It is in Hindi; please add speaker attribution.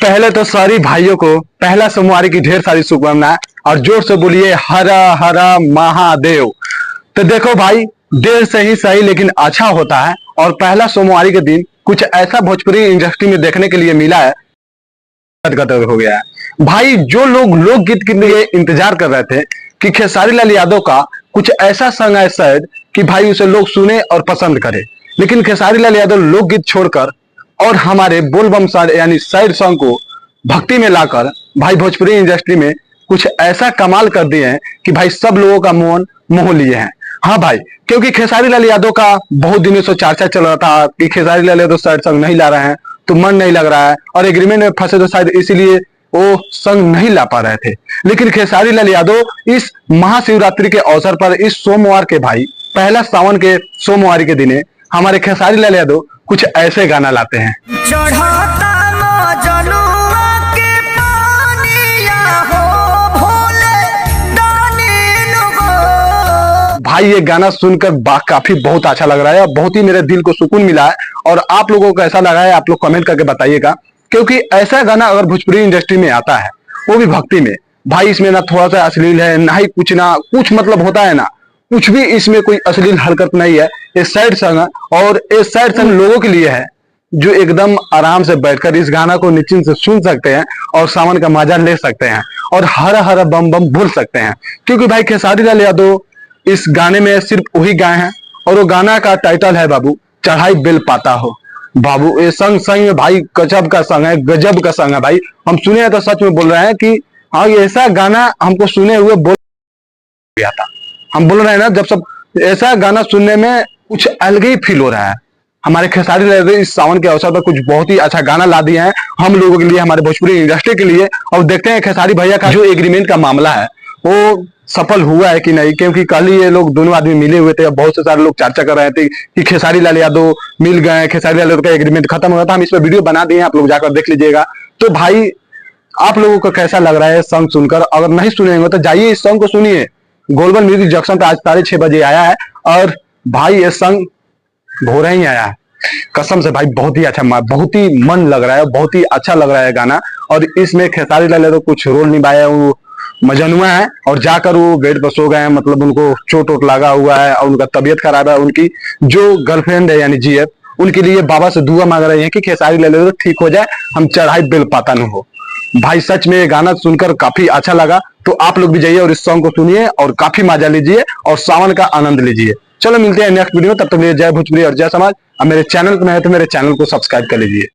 Speaker 1: पहले तो सारी भाइयों को पहला सोमवार की ढेर सारी शुभकामनाएं और जोर से बोलिए हर हर महादेव। तो देखो भाई, देर से ही सही लेकिन अच्छा होता है। और पहला सोमवार के दिन कुछ ऐसा भोजपुरी इंडस्ट्री में देखने के लिए मिला है, गदगद हो गया है भाई। जो लोग लोकगीत के लिए इंतजार कर रहे थे कि खेसारी लाल यादव का कुछ ऐसा संग है शायद कि भाई उसे लोग सुने और पसंद करे, लेकिन खेसारी लाल यादव लोकगीत छोड़कर और हमारे बोलबम यानी सैड सॉन्ग को भक्ति में लाकर भाई भोजपुरी इंडस्ट्री में कुछ ऐसा कमाल कर दिए हैं कि भाई सब लोगों का मन मोह लिए हैं। हाँ भाई, क्योंकि खेसारी लाल यादव का बहुत दिनों से चर्चा चल रहा था कि खेसारी लाल यादव सैड सॉन्ग नहीं ला रहे हैं तो मन नहीं लग रहा है, और एग्रीमेंट में फंसे तो शायद इसीलिए वो संग नहीं ला पा रहे थे। लेकिन खेसारी लाल यादव इस महाशिवरात्रि के अवसर पर इस सोमवार के भाई पहला सावन के सोमवार के दिने हमारे खेसारी लाल यादव कुछ ऐसे गाना लाते हैं। भाई ये गाना सुनकर काफी बहुत अच्छा लग रहा है, बहुत ही मेरे दिल को सुकून मिला है। और आप लोगों को कैसा लगा है आप लोग कमेंट करके बताइएगा, क्योंकि ऐसा गाना अगर भोजपुरी इंडस्ट्री में आता है वो भी भक्ति में, भाई इसमें ना थोड़ा सा अश्लील है ना ही कुछ ना कुछ मतलब होता है ना कुछ भी, इसमें कोई अश्लील हरकत नहीं है। ये सैड सॉन्ग है और ये सैड सॉन्ग लोगों के लिए है जो एकदम आराम से बैठकर इस गाना को निश्चिंत से सुन सकते हैं और सावन का मजा ले सकते हैं और हर हर बम बम बोल सकते हैं। क्योंकि भाई खेसारी लाल यादव इस गाने में सिर्फ वही गाए हैं और वो गाना का टाइटल है बाबू चढ़ाई बेल पाता हो। बाबू ये संग संग में भाई गजब का संग है, गजब का संग है भाई। हम सुने हैं तो सच में बोल रहे हैं कि हाँ ये ऐसा गाना हमको सुने हुए बोल गया था। हम बोल रहे हैं ना, जब सब ऐसा गाना सुनने में कुछ अलग ही फील हो रहा है। हमारे खेसारी लाल यादव इस सावन के अवसर पर कुछ बहुत ही अच्छा गाना ला दिए हैं हम लोगों के लिए, हमारे भोजपुरी इंडस्ट्री के लिए। और देखते हैं खेसारी भैया का जो एग्रीमेंट का मामला है वो सफल हुआ है कि नहीं, क्योंकि कल ही ये लोग दोनों आदमी मिले हुए थे। बहुत से सारे लोग चर्चा कर रहे थे कि खेसारी लाल यादव मिल गए, खेसारी लाल यादव का एग्रीमेंट खत्म हो गया था। हम इस पर वीडियो बना दिए हैं, आप लोग जाकर देख लीजिएगा। तो भाई आप लोगों को कैसा लग रहा है सॉन्ग सुनकर? अगर नहीं सुने होंगे तो जाइए इस सॉन्ग को सुनिए। गोलबल म्यूजिक जंक्शन पे आज 6:30 बजे आया है और भाई ये सॉन्ग भोरे ही आया है। कसम से भाई बहुत ही अच्छा, बहुत ही मन लग रहा है, बहुत ही अच्छा लग रहा है गाना। और इसमें खेसारी लाल यादव कुछ रोल निभाया, वो मजनुआ है और जाकर वो बेड पर सो गए हैं, मतलब उनको चोट वोट लगा हुआ है और उनका तबीयत खराब है। उनकी जो गर्लफ्रेंड है यानी जीएफ, उनके लिए बाबा से दुआ मांग रहे हैं कि खेसारी लाल यादव ठीक हो जाए, हम चढ़ाई बेल पाता न हो। भाई सच में ये गाना सुनकर काफी अच्छा लगा। तो आप लोग भी जाइए और इस सॉन्ग को सुनिए और काफी मजा लीजिए और सावन का आनंद लीजिए। चलो मिलते हैं नेक्स्ट वीडियो में, तब तक जय भोजपुरी और जय समाज। अब मेरे चैनल पर नए तो मेरे चैनल को सब्सक्राइब कर लीजिए।